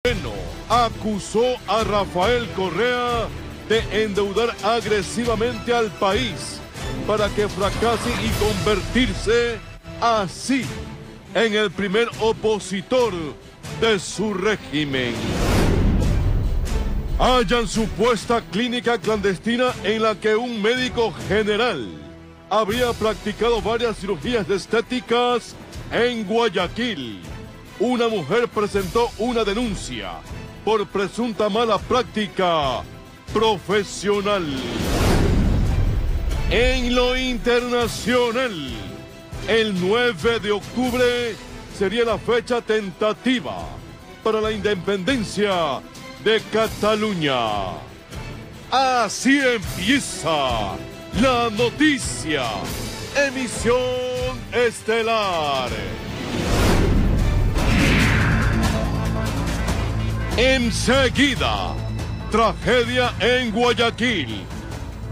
Moreno acusó a Rafael Correa de endeudar agresivamente al país para que fracase y convertirse así en el primer opositor de su régimen. Hallan supuesta clínica clandestina en la que un médico general habría practicado varias cirugías estéticas en Guayaquil. Una mujer presentó una denuncia por presunta mala práctica profesional. En lo internacional, el 9 de octubre sería la fecha tentativa para la independencia de Cataluña. Así empieza la noticia. Emisión estelar. Enseguida, tragedia en Guayaquil.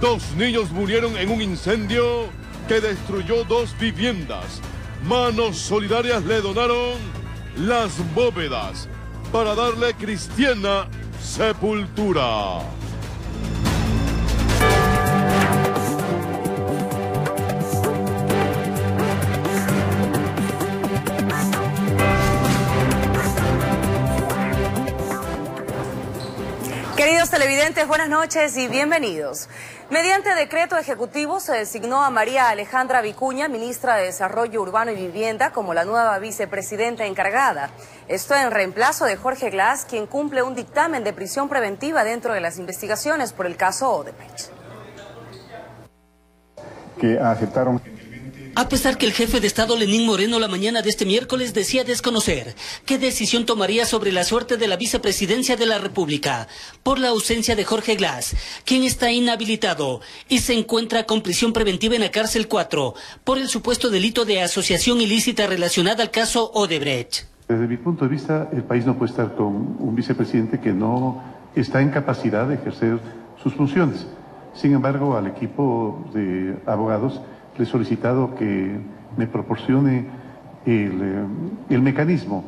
2 niños murieron en un incendio que destruyó 2 viviendas. Manos solidarias le donaron las bóvedas para darle cristiana sepultura. Queridos televidentes, buenas noches y bienvenidos. Mediante decreto ejecutivo se designó a María Alejandra Vicuña, ministra de Desarrollo Urbano y Vivienda, como la nueva vicepresidenta encargada. Esto en reemplazo de Jorge Glass, quien cumple un dictamen de prisión preventiva dentro de las investigaciones por el caso Odebrecht. Que aceptaron. A pesar que el jefe de Estado Lenín Moreno la mañana de este miércoles decía desconocer qué decisión tomaría sobre la suerte de la vicepresidencia de la República por la ausencia de Jorge Glass, quien está inhabilitado y se encuentra con prisión preventiva en la cárcel 4 por el supuesto delito de asociación ilícita relacionada al caso Odebrecht. Desde mi punto de vista, el país no puede estar con un vicepresidente que no está en capacidad de ejercer sus funciones. Sin embargo, al equipo de abogados le he solicitado que me proporcione el mecanismo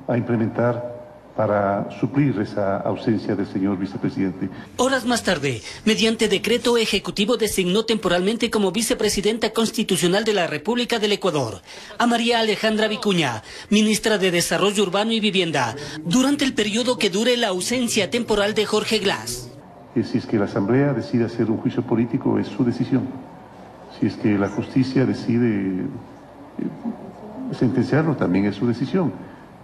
a implementar para suplir esa ausencia del señor vicepresidente. Horas más tarde, mediante decreto ejecutivo, designó temporalmente como vicepresidenta constitucional de la República del Ecuador a María Alejandra Vicuña, ministra de Desarrollo Urbano y Vivienda, durante el periodo que dure la ausencia temporal de Jorge Glass. Si es que la Asamblea decide hacer un juicio político, es su decisión. Si es que la justicia decide sentenciarlo, también es su decisión.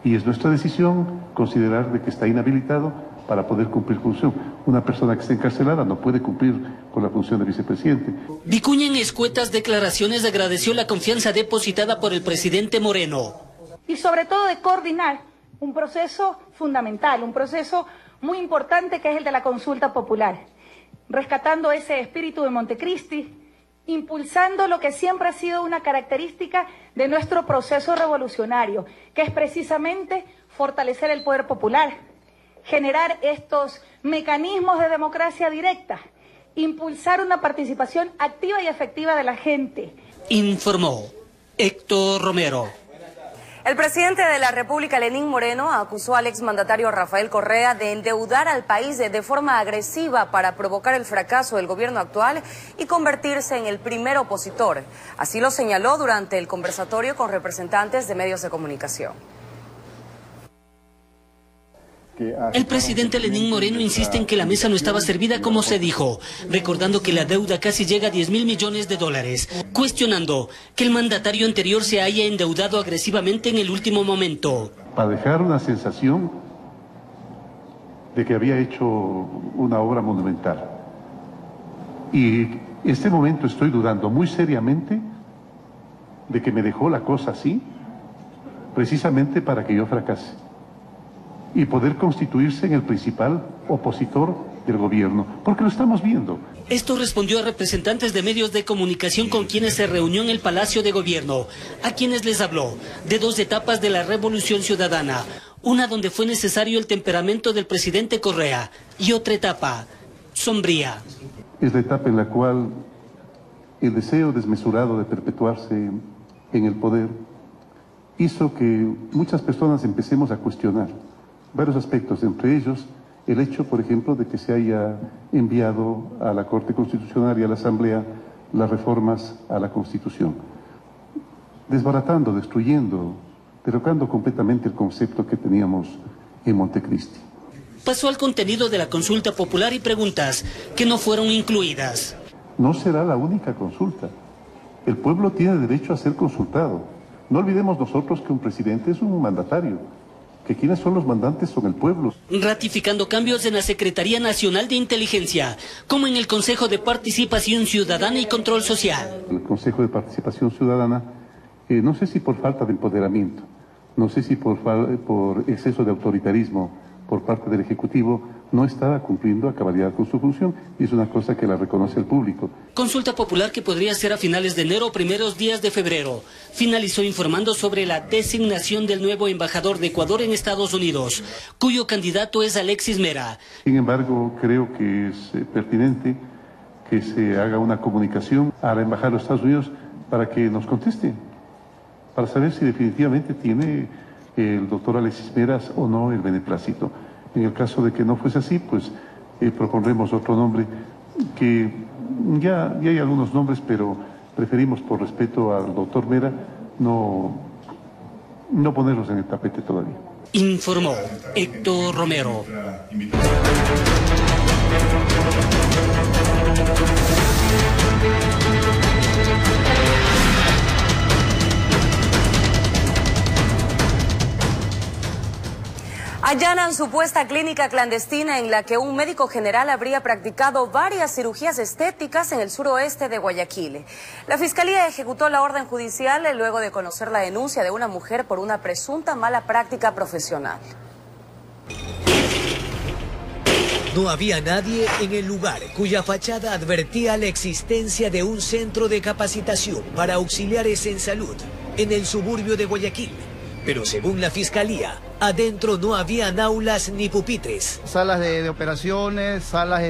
Y es nuestra decisión considerar de que está inhabilitado para poder cumplir función. Una persona que está encarcelada no puede cumplir con la función de vicepresidente. Vicuña en escuetas declaraciones agradeció la confianza depositada por el presidente Moreno. Y sobre todo de coordinar un proceso fundamental, un proceso muy importante que es el de la consulta popular, rescatando ese espíritu de Montecristi, impulsando lo que siempre ha sido una característica de nuestro proceso revolucionario, que es precisamente fortalecer el poder popular, generar estos mecanismos de democracia directa, impulsar una participación activa y efectiva de la gente. Informó Héctor Romero. El presidente de la República, Lenín Moreno, acusó al exmandatario Rafael Correa de endeudar al país de forma agresiva para provocar el fracaso del gobierno actual y convertirse en el primer opositor. Así lo señaló durante el conversatorio con representantes de medios de comunicación. El presidente Lenín Moreno insiste en que la mesa no estaba servida como se dijo, recordando que la deuda casi llega a 10.000 millones de dólares, cuestionando que el mandatario anterior se haya endeudado agresivamente en el último momento. Para dejar una sensación de que había hecho una obra monumental. Y en este momento estoy dudando muy seriamente de que me dejó la cosa así, precisamente para que yo fracase y poder constituirse en el principal opositor del gobierno, porque lo estamos viendo. Esto respondió a representantes de medios de comunicación con quienes se reunió en el Palacio de Gobierno, a quienes les habló de 2 etapas de la Revolución Ciudadana, una donde fue necesario el temperamento del presidente Correa y otra etapa sombría. Es la etapa en la cual el deseo desmesurado de perpetuarse en el poder hizo que muchas personas empecemos a cuestionar varios aspectos, entre ellos el hecho, por ejemplo, de que se haya enviado a la Corte Constitucional y a la Asamblea las reformas a la Constitución, desbaratando, destruyendo, derrocando completamente el concepto que teníamos en Montecristi. Pasó al contenido de la consulta popular y preguntas que no fueron incluidas. No será la única consulta. El pueblo tiene derecho a ser consultado. No olvidemos nosotros que un presidente es un mandatario, que quienes son los mandantes son el pueblo. Ratificando cambios en la Secretaría Nacional de Inteligencia, como en el Consejo de Participación Ciudadana y Control Social. El Consejo de Participación Ciudadana, no sé si por falta de empoderamiento, no sé si por exceso de autoritarismo por parte del Ejecutivo, no estaba cumpliendo a cabalidad con su función, y es una cosa que la reconoce el público. Consulta popular que podría ser a finales de enero o primeros días de febrero. Finalizó informando sobre la designación del nuevo embajador de Ecuador en Estados Unidos, cuyo candidato es Alexis Mera. Sin embargo, creo que es pertinente que se haga una comunicación a la embajada de los Estados Unidos para que nos conteste, para saber si definitivamente tiene el doctor Alexis Meras o no el beneplácito. En el caso de que no fuese así, pues propondremos otro nombre, que ya hay algunos nombres, pero preferimos por respeto al doctor Mera no ponerlos en el tapete todavía. Informó Héctor Romero. Allanan supuesta clínica clandestina en la que un médico general habría practicado varias cirugías estéticas en el suroeste de Guayaquil. La Fiscalía ejecutó la orden judicial luego de conocer la denuncia de una mujer por una presunta mala práctica profesional. No había nadie en el lugar cuya fachada advertía la existencia de un centro de capacitación para auxiliares en salud en el suburbio de Guayaquil. Pero según la Fiscalía, adentro no habían aulas ni pupitres. Salas de operaciones, salas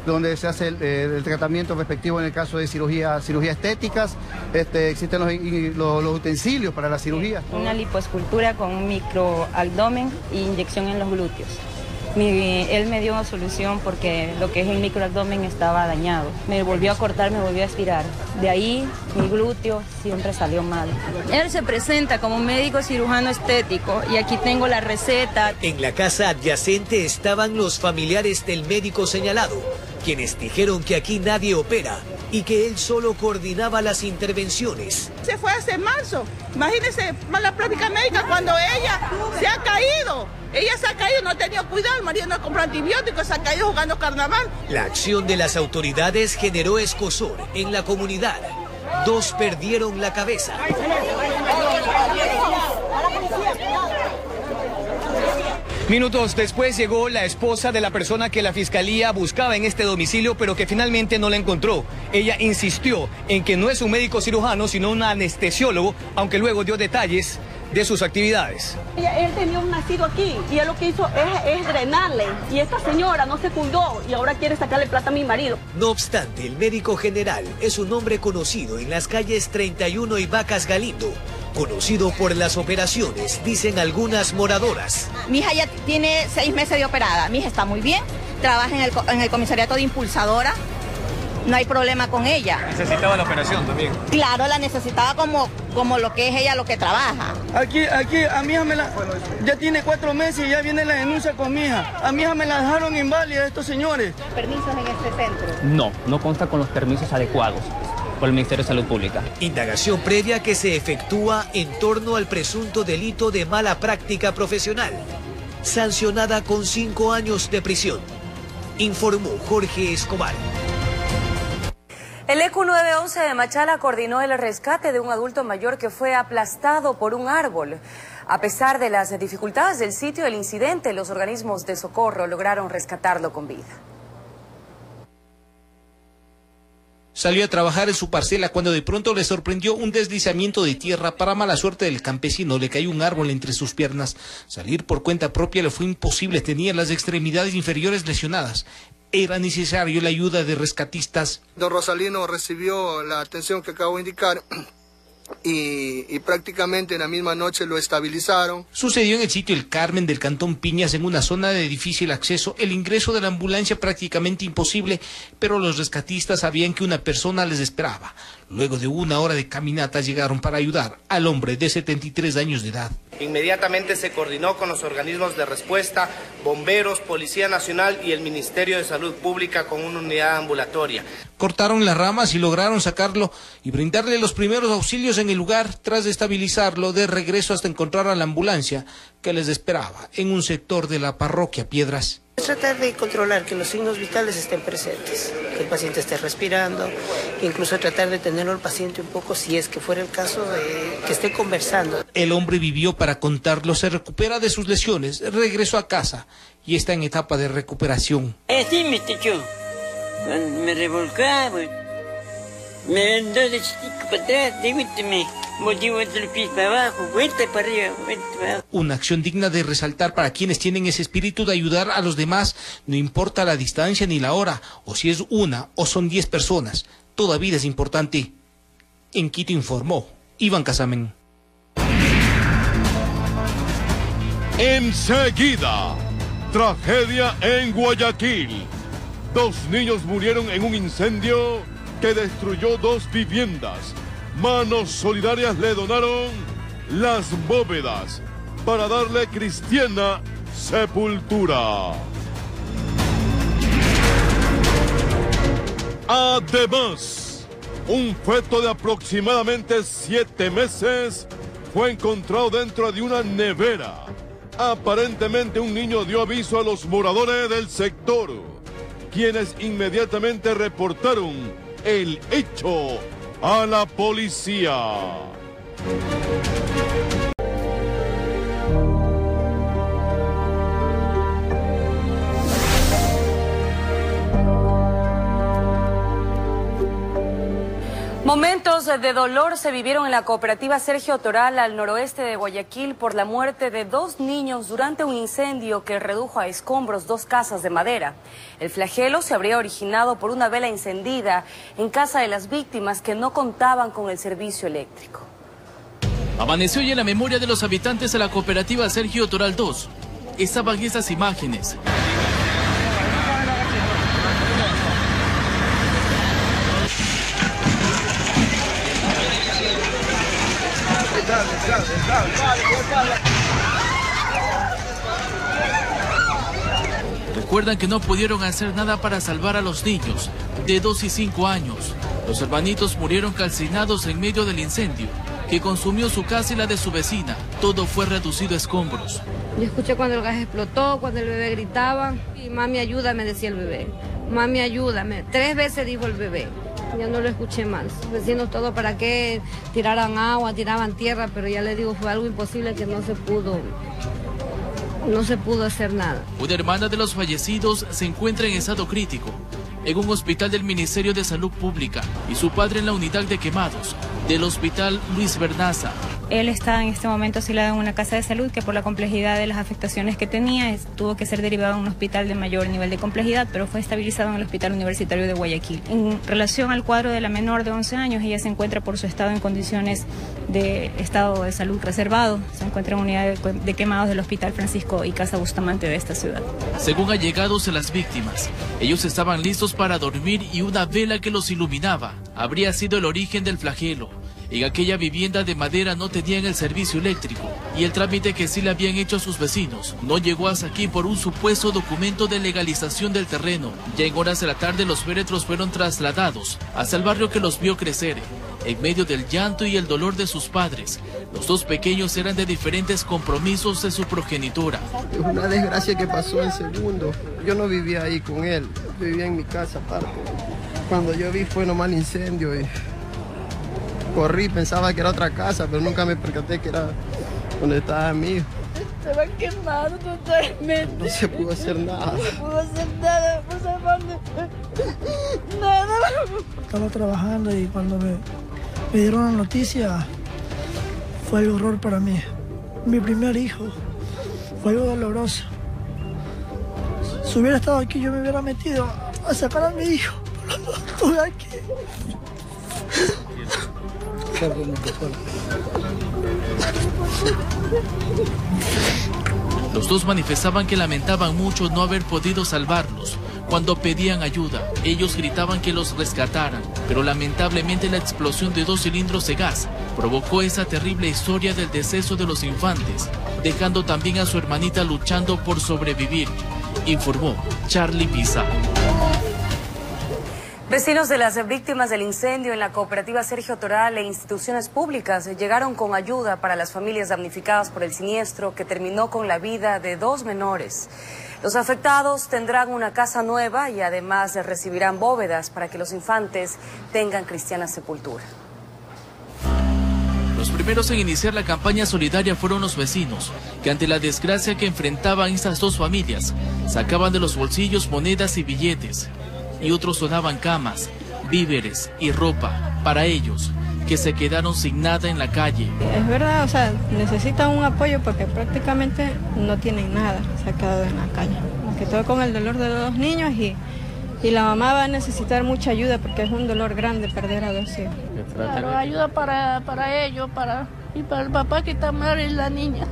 donde se hace el tratamiento respectivo en el caso de cirugía estéticas. Existen los utensilios para la cirugía. Una lipoescultura con un microabdomen e inyección en los glúteos. Él me dio una solución porque lo que es el microabdomen estaba dañado. Me volvió a cortar, me volvió a aspirar. De ahí mi glúteo siempre salió mal. Él se presenta como médico cirujano estético y aquí tengo la receta. En la casa adyacente estaban los familiares del médico señalado, quienes dijeron que aquí nadie opera y que él solo coordinaba las intervenciones. Se fue hace marzo. Imagínense, mala práctica médica cuando ella se ha caído. Ella se ha caído, no ha tenido cuidado, el marido no compró antibióticos, se ha caído jugando carnaval. La acción de las autoridades generó escozor en la comunidad. 2 perdieron la cabeza. Minutos después llegó la esposa de la persona que la fiscalía buscaba en este domicilio, pero que finalmente no la encontró. Ella insistió en que no es un médico cirujano, sino un anestesiólogo, aunque luego dio detalles de sus actividades. Él tenía un nacido aquí y él lo que hizo es drenarle, y esta señora no se cuidó y ahora quiere sacarle plata a mi marido. No obstante, el médico general es un hombre conocido en las calles 31 y Vacas Galindo, conocido por las operaciones, dicen algunas moradoras. Mi hija ya tiene 6 meses de operada, mi hija está muy bien, trabaja en el comisariato de Impulsadora. No hay problema con ella. ¿Necesitaba la operación también? Claro, la necesitaba como lo que es ella, lo que trabaja. Aquí, a mi hija ya tiene 4 meses y ya viene la denuncia con mi hija. A mi hija me la dejaron inválida estos señores. ¿Permisos en este centro? No consta con los permisos adecuados por el Ministerio de Salud Pública. Indagación previa que se efectúa en torno al presunto delito de mala práctica profesional, sancionada con 5 años de prisión, informó Jorge Escobar. El ECU 911 de Machala coordinó el rescate de un adulto mayor que fue aplastado por un árbol. A pesar de las dificultades del sitio del incidente, los organismos de socorro lograron rescatarlo con vida. Salió a trabajar en su parcela cuando de pronto le sorprendió un deslizamiento de tierra. Para mala suerte del campesino, le cayó un árbol entre sus piernas. Salir por cuenta propia le fue imposible, tenía las extremidades inferiores lesionadas. Era necesario la ayuda de rescatistas. Don Rosalino recibió la atención que acabo de indicar y prácticamente en la misma noche lo estabilizaron. Sucedió en el sitio El Carmen del Cantón Piñas, en una zona de difícil acceso. El ingreso de la ambulancia prácticamente imposible, pero los rescatistas sabían que una persona les esperaba. Luego de 1 hora de caminata llegaron para ayudar al hombre de 73 años de edad. Inmediatamente se coordinó con los organismos de respuesta, bomberos, Policía Nacional y el Ministerio de Salud Pública con una unidad ambulatoria. Cortaron las ramas y lograron sacarlo y brindarle los primeros auxilios en el lugar, tras estabilizarlo de regreso hasta encontrar a la ambulancia que les esperaba en un sector de la parroquia Piedras. Tratar de controlar que los signos vitales estén presentes, que el paciente esté respirando, incluso tratar de tenerlo al paciente un poco, si es que fuera el caso, que esté conversando. El hombre vivió para contarlo, se recupera de sus lesiones, regresó a casa y está en etapa de recuperación. Sí, me echó. Cuando me revolcaba, me vendó de chiquito para atrás, me volví el pie para abajo, vuelta para arriba, vuelta para abajo. Una acción digna de resaltar para quienes tienen ese espíritu de ayudar a los demás, no importa la distancia ni la hora, o si es una o son 10 personas, toda vida es importante. En Quito informó Iván Casamen. Enseguida, tragedia en Guayaquil. 2 niños murieron en un incendio que destruyó 2 viviendas. Manos solidarias le donaron las bóvedas para darle cristiana sepultura. Además, un feto de aproximadamente 7 meses fue encontrado dentro de una nevera. Aparentemente un niño dio aviso a los moradores del sector, quienes inmediatamente reportaron el hecho a la policía. Momentos de dolor se vivieron en la cooperativa Sergio Toral, al noroeste de Guayaquil, por la muerte de 2 niños durante un incendio que redujo a escombros 2 casas de madera. El flagelo se habría originado por una vela encendida en casa de las víctimas que no contaban con el servicio eléctrico. Amaneció ya en la memoria de los habitantes de la cooperativa Sergio Toral 2. Estaban esas imágenes. Recuerdan que no pudieron hacer nada para salvar a los niños de 2 y 5 años. Los hermanitos murieron calcinados en medio del incendio que consumió su casa y la de su vecina. Todo fue reducido a escombros. Yo escuché cuando el gas explotó, cuando el bebé gritaba y mami ayúdame, decía el bebé. Mami ayúdame. 3 veces dijo el bebé. Ya no lo escuché más. Los vecinos todo para que tiraran agua, tiraban tierra, pero ya le digo, fue algo imposible que no se pudo hacer nada. Una hermana de los fallecidos se encuentra en estado crítico en un hospital del Ministerio de Salud Pública y su padre en la unidad de quemados del Hospital Luis Bernaza. Él está en este momento asilado en una casa de salud que por la complejidad de las afectaciones que tenía tuvo que ser derivado a un hospital de mayor nivel de complejidad, pero fue estabilizado en el Hospital Universitario de Guayaquil. En relación al cuadro de la menor de 11 años, ella se encuentra por su estado en condiciones de estado de salud reservado. Se encuentra en unidad de quemados del Hospital Francisco y Casa Bustamante de esta ciudad. Según allegados de las víctimas, ellos estaban listos para dormir y una vela que los iluminaba habría sido el origen del flagelo. En aquella vivienda de madera no tenían el servicio eléctrico y el trámite que sí le habían hecho a sus vecinos no llegó hasta aquí por un supuesto documento de legalización del terreno. Ya en horas de la tarde los féretros fueron trasladados hasta el barrio que los vio crecer. En medio del llanto y el dolor de sus padres, los 2 pequeños eran de diferentes compromisos de su progenitora. Es una desgracia que pasó en segundo. Yo no vivía ahí con él, vivía en mi casa aparte. Cuando yo vi fue nomás el incendio y corrí, pensaba que era otra casa, pero nunca me percaté que era donde estaba mi hijo. Se va quemado totalmente. No se pudo hacer nada. No se pudo hacer nada, no se nada. Estaba trabajando y cuando me dieron la noticia fue el horror para mí. Mi primer hijo fue algo doloroso. Si hubiera estado aquí yo me hubiera metido a sacar a mi hijo, pero no estuve aquí. ser de mi escuela. Los dos manifestaban que lamentaban mucho no haber podido salvarlos. Cuando pedían ayuda, ellos gritaban que los rescataran, pero lamentablemente la explosión de 2 cilindros de gas provocó esa terrible historia del deceso de los infantes, dejando también a su hermanita luchando por sobrevivir, informó Charlie Pisa. Vecinos de las víctimas del incendio en la cooperativa Sergio Toral e instituciones públicas llegaron con ayuda para las familias damnificadas por el siniestro que terminó con la vida de 2 menores. Los afectados tendrán una casa nueva y además recibirán bóvedas para que los infantes tengan cristiana sepultura. Los primeros en iniciar la campaña solidaria fueron los vecinos, que ante la desgracia que enfrentaban estas 2 familias, sacaban de los bolsillos monedas y billetes, y otros donaban camas, víveres y ropa para ellos, que se quedaron sin nada en la calle. Es verdad, o sea, necesitan un apoyo porque prácticamente no tienen nada, se ha quedado en la calle. Que todo con el dolor de 2 niños y la mamá va a necesitar mucha ayuda porque es un dolor grande perder a 2 hijos. Claro, ayuda para ellos y para el papá que está mal y la niña.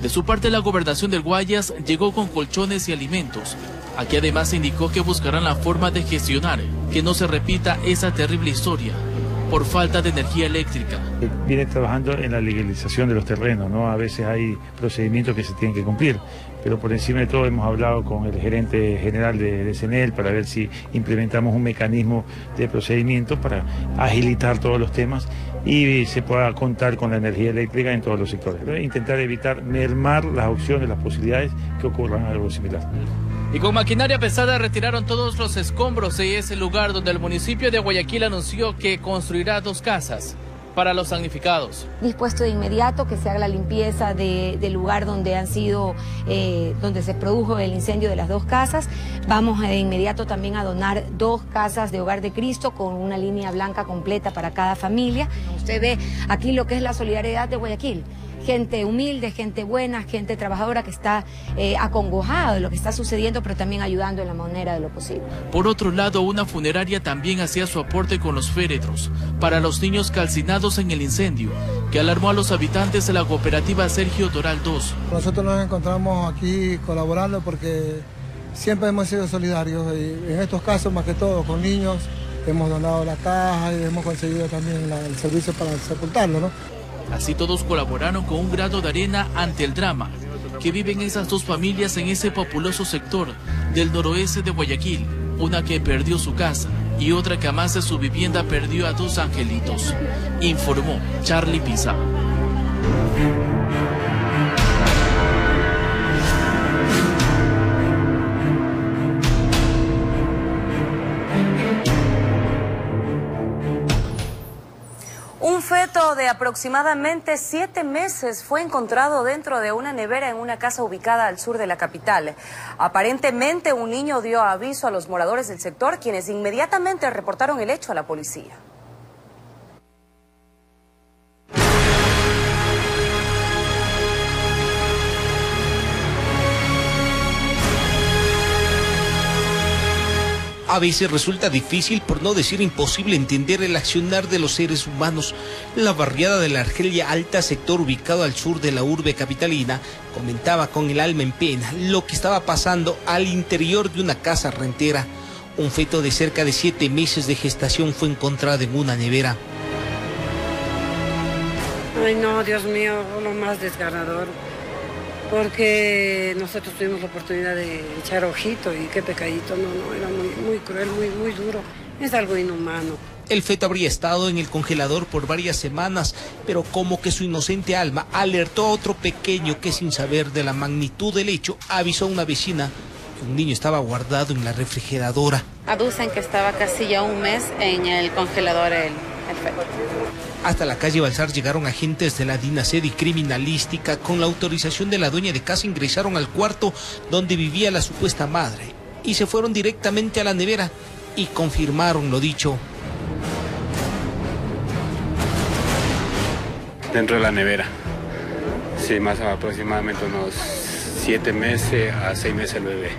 De su parte, la gobernación del Guayas llegó con colchones y alimentos. Aquí además se indicó que buscarán la forma de gestionar que no se repita esa terrible historia por falta de energía eléctrica. Viene trabajando en la legalización de los terrenos, ¿no? A veces hay procedimientos que se tienen que cumplir, pero por encima de todo hemos hablado con el gerente general de CNEL para ver si implementamos un mecanismo de procedimiento para agilitar todos los temas y se pueda contar con la energía eléctrica en todos los sectores. Intentar evitar mermar las opciones, las posibilidades que ocurran algo similar. Y con maquinaria pesada retiraron todos los escombros de ese lugar donde el municipio de Guayaquil anunció que construirá 2 casas para los damnificados. Dispuesto de inmediato que se haga la limpieza del lugar donde donde se produjo el incendio de las 2 casas. Vamos de inmediato también a donar 2 casas de Hogar de Cristo con una línea blanca completa para cada familia. Usted ve aquí lo que es la solidaridad de Guayaquil. Gente humilde, gente buena, gente trabajadora que está acongojada de lo que está sucediendo, pero también ayudando en la manera de lo posible. Por otro lado, una funeraria también hacía su aporte con los féretros para los niños calcinados en el incendio, que alarmó a los habitantes de la cooperativa Sergio Toral II. Nosotros nos encontramos aquí colaborando porque siempre hemos sido solidarios y en estos casos, más que todo, con niños, hemos donado la caja y hemos conseguido también el servicio para sepultarlo, ¿no? Así todos colaboraron con un grano de arena ante el drama que viven esas 2 familias en ese populoso sector del noroeste de Guayaquil, una que perdió su casa y otra que además de su vivienda perdió a 2 angelitos, informó Charlie Pisa. Un feto de aproximadamente 7 meses fue encontrado dentro de una nevera en una casa ubicada al sur de la capital. Aparentemente un niño dio aviso a los moradores del sector, quienes inmediatamente reportaron el hecho a la policía. A veces resulta difícil, por no decir imposible, entender el accionar de los seres humanos. La barriada de la Argelia Alta, sector ubicado al sur de la urbe capitalina, comentaba con el alma en pena lo que estaba pasando al interior de una casa rentera. Un feto de cerca de 7 meses de gestación fue encontrado en una nevera. Ay no, Dios mío, lo más desgarrador. Porque nosotros tuvimos la oportunidad de echar ojito y qué pecadito, no, era muy cruel, muy duro. Es algo inhumano. El feto habría estado en el congelador por varias semanas, pero como que su inocente alma alertó a otro pequeño que, sin saber de la magnitud del hecho, avisó a una vecina que un niño estaba guardado en la refrigeradora. Aducen que estaba casi ya 1 mes en el congelador el feto. Hasta la calle Balsar llegaron agentes de la DINASED y criminalística. Con la autorización de la dueña de casa ingresaron al cuarto donde vivía la supuesta madre y se fueron directamente a la nevera y confirmaron lo dicho. Dentro de la nevera, sí, más aproximadamente unos 7 meses a 6 meses el bebé.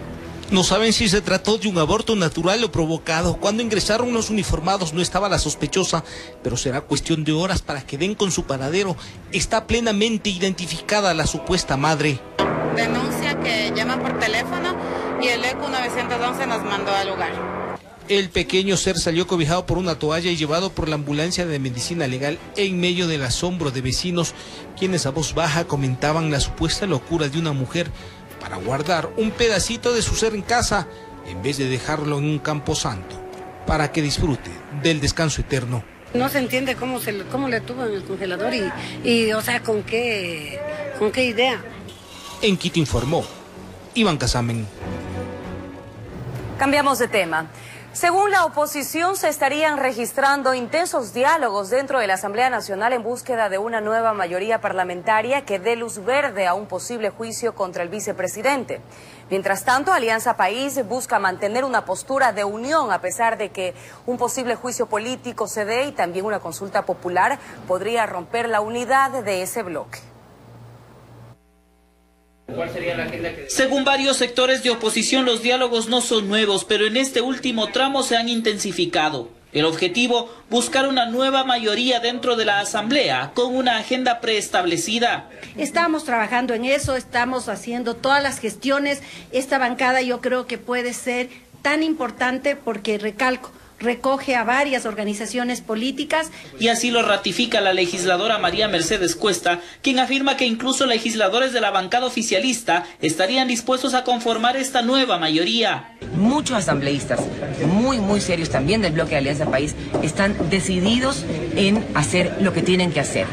No saben si se trató de un aborto natural o provocado. Cuando ingresaron los uniformados no estaba la sospechosa, pero será cuestión de horas para que den con su paradero. Está plenamente identificada la supuesta madre. Denuncia que llama por teléfono y el ECU 911 nos mandó al lugar. El pequeño ser salió cobijado por una toalla y llevado por la ambulancia de medicina legal en medio del asombro de vecinos, quienes a voz baja comentaban la supuesta locura de una mujer para guardar un pedacito de su ser en casa en vez de dejarlo en un camposanto, para que disfrute del descanso eterno. No se entiende cómo le tuvo en el congelador y o sea, con qué idea. En Quito informó Iván Casamen. Cambiamos de tema. Según la oposición, se estarían registrando intensos diálogos dentro de la Asamblea Nacional en búsqueda de una nueva mayoría parlamentaria que dé luz verde a un posible juicio contra el vicepresidente. Mientras tanto, Alianza País busca mantener una postura de unión a pesar de que un posible juicio político se dé y también una consulta popular podría romper la unidad de ese bloque. Según varios sectores de oposición, los diálogos no son nuevos, pero en este último tramo se han intensificado. El objetivo, buscar una nueva mayoría dentro de la Asamblea con una agenda preestablecida. Estamos trabajando en eso, estamos haciendo todas las gestiones. Esta bancada yo creo que puede ser tan importante porque, recalco, recoge a varias organizaciones políticas. Y así lo ratifica la legisladora María Mercedes Cuesta, quien afirma que incluso legisladores de la bancada oficialista estarían dispuestos a conformar esta nueva mayoría. Muchos asambleístas, muy serios también del bloque de Alianza País, están decididos en hacer lo que tienen que hacer,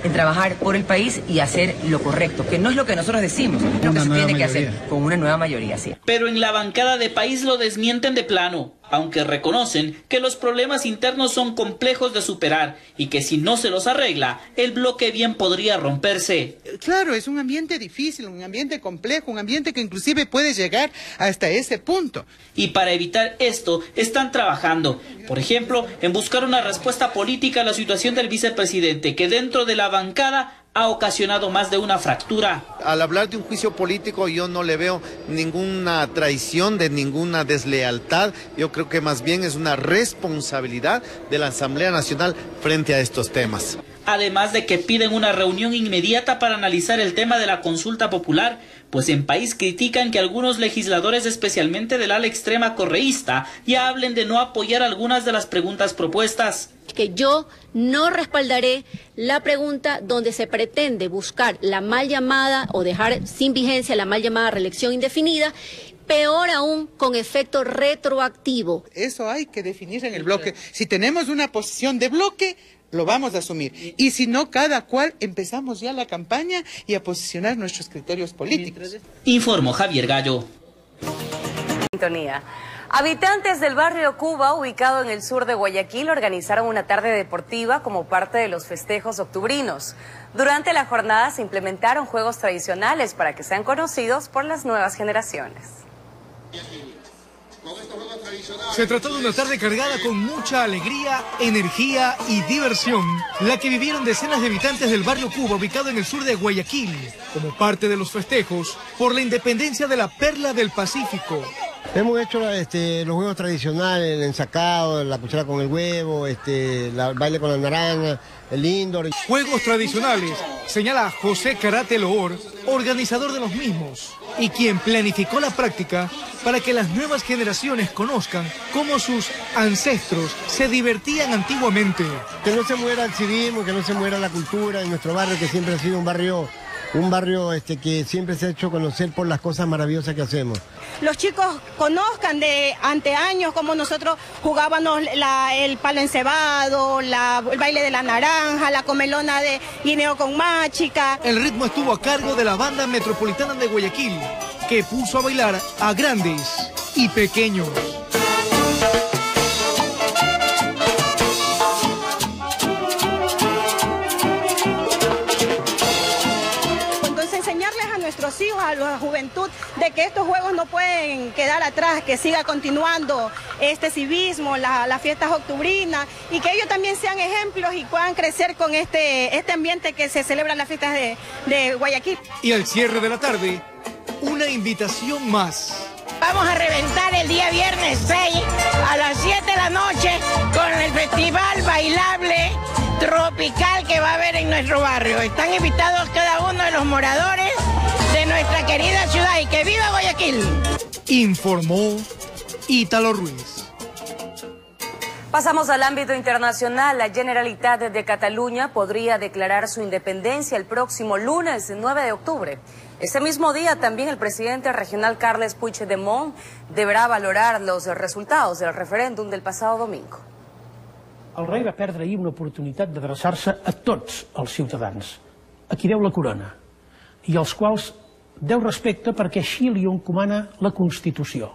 en trabajar por el país y hacer lo correcto, que no es lo que nosotros decimos, es lo que se tiene que hacer, con una nueva mayoría, sí. Pero en la bancada de País lo desmienten de plano, aunque reconocen que los problemas internos son complejos de superar y que si no se los arregla, el bloque bien podría romperse. Claro, es un ambiente difícil, un ambiente complejo, un ambiente que inclusive puede llegar hasta ese punto. Y para evitar esto, están trabajando, por ejemplo, en buscar una respuesta política a la situación del vicepresidente, que dentro de la bancada ha ocasionado más de una fractura. Al hablar de un juicio político yo no le veo ninguna traición, de ninguna deslealtad. Yo creo que más bien es una responsabilidad de la Asamblea Nacional frente a estos temas. Además de que piden una reunión inmediata para analizar el tema de la consulta popular, pues en País critican que algunos legisladores, especialmente del ala extrema correísta, ya hablen de no apoyar algunas de las preguntas propuestas. Que yo no respaldaré la pregunta donde se pretende buscar la mal llamada o dejar sin vigencia la mal llamada reelección indefinida, peor aún con efecto retroactivo. Eso hay que definir en el bloque. Si tenemos una posición de bloque, lo vamos a asumir. Y si no, cada cual empezamos ya la campaña y a posicionar nuestros criterios políticos. Informó Javier Gallo. Sintonía. Habitantes del barrio Cuba, ubicado en el sur de Guayaquil, organizaron una tarde deportiva como parte de los festejos octubrinos. Durante la jornada se implementaron juegos tradicionales para que sean conocidos por las nuevas generaciones. Se trató de una tarde cargada con mucha alegría, energía y diversión, la que vivieron decenas de habitantes del barrio Cuba, ubicado en el sur de Guayaquil, como parte de los festejos por la independencia de la Perla del Pacífico. Hemos hecho los juegos tradicionales, el ensacado, la cuchara con el huevo, el baile con la naranja, el indoor. Juegos tradicionales, señala José Karate Loor, organizador de los mismos, y quien planificó la práctica para que las nuevas generaciones conozcan cómo sus ancestros se divertían antiguamente. Que no se muera el civismo, que no se muera la cultura de nuestro barrio, que siempre ha sido un barrio que siempre se ha hecho conocer por las cosas maravillosas que hacemos. Los chicos conozcan de anteaños cómo nosotros jugábamos el palo encebado, el baile de la naranja, la comelona de guineo con machica. El ritmo estuvo a cargo de la Banda Metropolitana de Guayaquil, que puso a bailar a grandes y pequeños. Nuestros hijos, a la juventud, de que estos juegos no pueden quedar atrás, que siga continuando este civismo, las fiestas octubrinas, y que ellos también sean ejemplos y puedan crecer con este ambiente que se celebra en las fiestas de Guayaquil. Y al cierre de la tarde, una invitación más Vamos a reventar el día viernes 6 a las 7 de la noche con el festival bailable tropical que va a haber en nuestro barrio. Están invitados cada uno de los moradores de nuestra querida ciudad y que viva Guayaquil. Informó Ítalo Ruiz. Pasamos al ámbito internacional. La Generalitat de Cataluña podría declarar su independencia el próximo lunes 9 de octubre. Ese mismo día también el presidente regional Carles Puigdemont deberá valorar los resultados del referéndum del pasado domingo. El rei va perdre ahir una oportunitat d'adreçar-se a tots els ciutadans, a qui deu la corona, i als quals deu respecte perquè així li encomana la Constitució.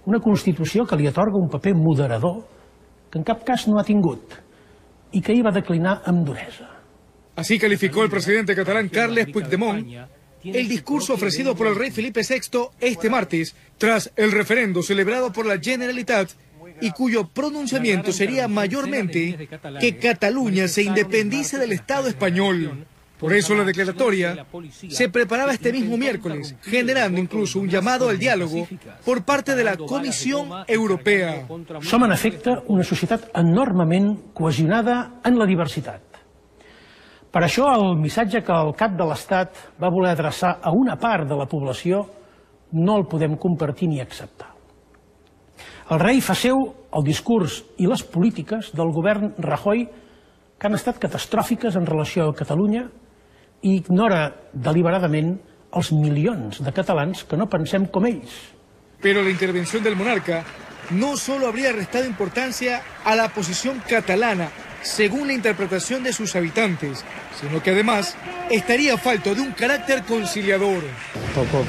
Una Constitució que li atorga un paper moderador que en cap cas no ha tingut i que ahir va declinar amb duresa. Así calificó el presidente catalán Carles Puigdemont el discurso ofrecido por el rey Felipe VI este martes tras el referendo celebrado por la Generalitat y cuyo pronunciamiento sería mayormente que Cataluña se independice del Estado español. Por eso la declaratoria se preparaba este mismo miércoles, generando incluso un llamado al diálogo por parte de la Comissió Europea. Som, en efecte, una societat enormement cohesionada en la diversitat. Per això, el missatge que el cap de l'Estat va voler adreçar a una part de la població no el podem compartir ni acceptar. El rei fa seu el discurs i les polítiques del govern Rajoy que han estat catastròfiques en relació a Catalunya i ignora deliberadament els milions de catalans que no pensem com ells. Pero la intervención del monarca no solo habría restado importancia a la posición catalana, según la interpretación de sus habitantes, sino que además estaría falto de un carácter conciliador.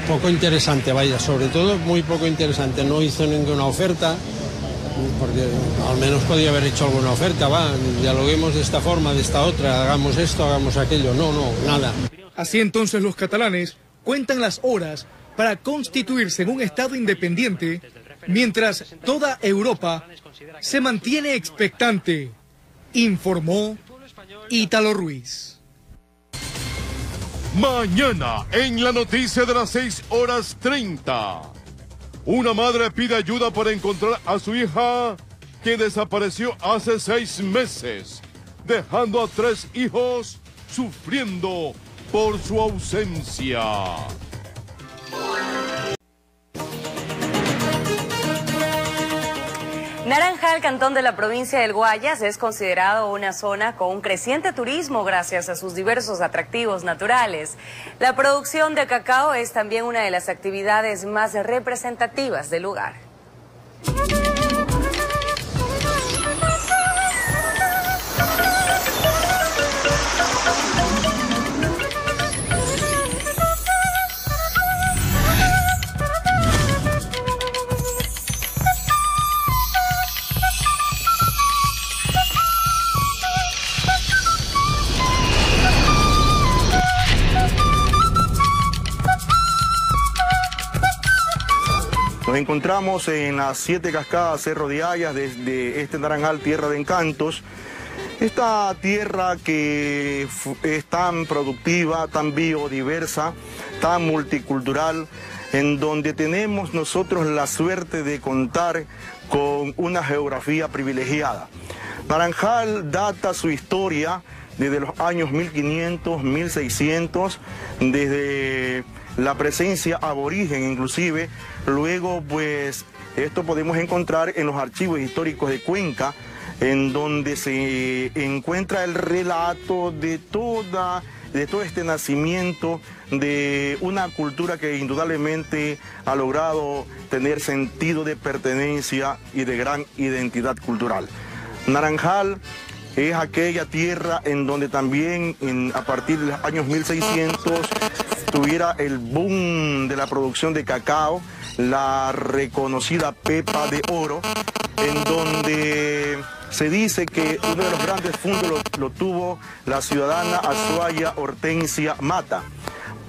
Poco interesante, vaya, sobre todo muy poco interesante. No hizo ninguna oferta, porque al menos podía haber hecho alguna oferta, dialoguemos de esta forma, de esta otra, hagamos esto, hagamos aquello. No, nada. Así entonces los catalanes cuentan las horas para constituirse en un Estado independiente, mientras toda Europa se mantiene expectante. Informó Ítalo Ruiz. Mañana en la noticia de las 6:30. Una madre pide ayuda para encontrar a su hija que desapareció hace 6 meses, dejando a 3 hijos sufriendo por su ausencia. Naranjal, cantón de la provincia del Guayas, es considerado una zona con un creciente turismo gracias a sus diversos atractivos naturales. La producción de cacao es también una de las actividades más representativas del lugar. Nos encontramos en las 7 cascadas Cerro de Hayas, desde este Naranjal, tierra de encantos. Esta tierra que es tan productiva, tan biodiversa, tan multicultural, en donde tenemos nosotros la suerte de contar con una geografía privilegiada. Naranjal data su historia desde los años 1500, 1600, desde la presencia aborigen inclusive. Luego pues esto podemos encontrar en los archivos históricos de Cuenca, en donde se encuentra el relato de todo este nacimiento de una cultura que indudablemente ha logrado tener sentido de pertenencia y de gran identidad cultural. Naranjal es aquella tierra en donde también a partir de los años 1600 tuviera el boom de la producción de cacao, la reconocida pepa de oro, en donde se dice que uno de los grandes fundos lo tuvo la ciudadana Azuaya Hortensia Mata.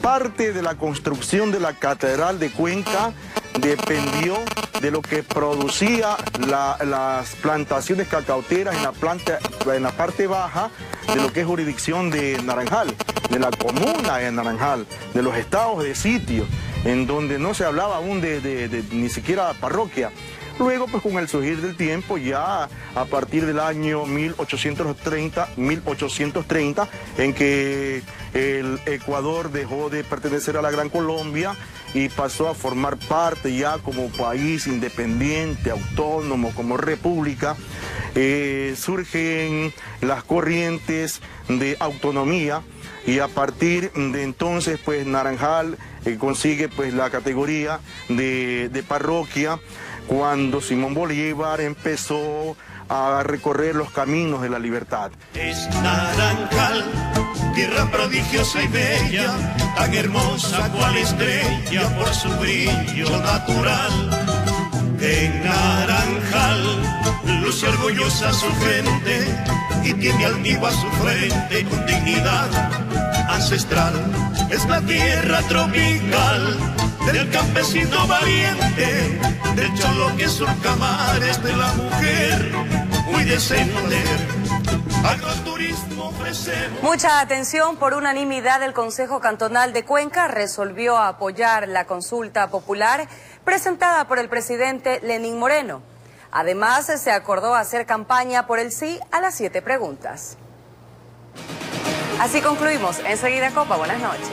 Parte de la construcción de la Catedral de Cuenca dependió de lo que producía las plantaciones cacauteras en la parte baja de lo que es jurisdicción de Naranjal, de la comuna de Naranjal, de los estados de sitio. en donde no se hablaba aún de ni siquiera parroquia. Luego, pues con el surgir del tiempo, ya a partir del año 1830, en que el Ecuador dejó de pertenecer a la Gran Colombia y pasó a formar parte ya como país independiente, autónomo, como república, surgen las corrientes de autonomía y a partir de entonces, pues Naranjal consigue pues la categoría de parroquia, cuando Simón Bolívar empezó a recorrer los caminos de la libertad. Es Naranjal, tierra prodigiosa y bella, tan hermosa cual estrella por su brillo natural. En Naranjal luce orgullosa su gente y tiene altiva su frente con dignidad ancestral. Es la tierra tropical del campesino valiente, del cholo que surca mares, de la mujer muy decente. Agroturismo ofrecemos. Mucha atención. Por unanimidad, el Consejo Cantonal de Cuenca resolvió apoyar la consulta popular presentada por el presidente Lenín Moreno. Además, se acordó hacer campaña por el sí a las 7 preguntas. Así concluimos. Enseguida Copa. Buenas noches.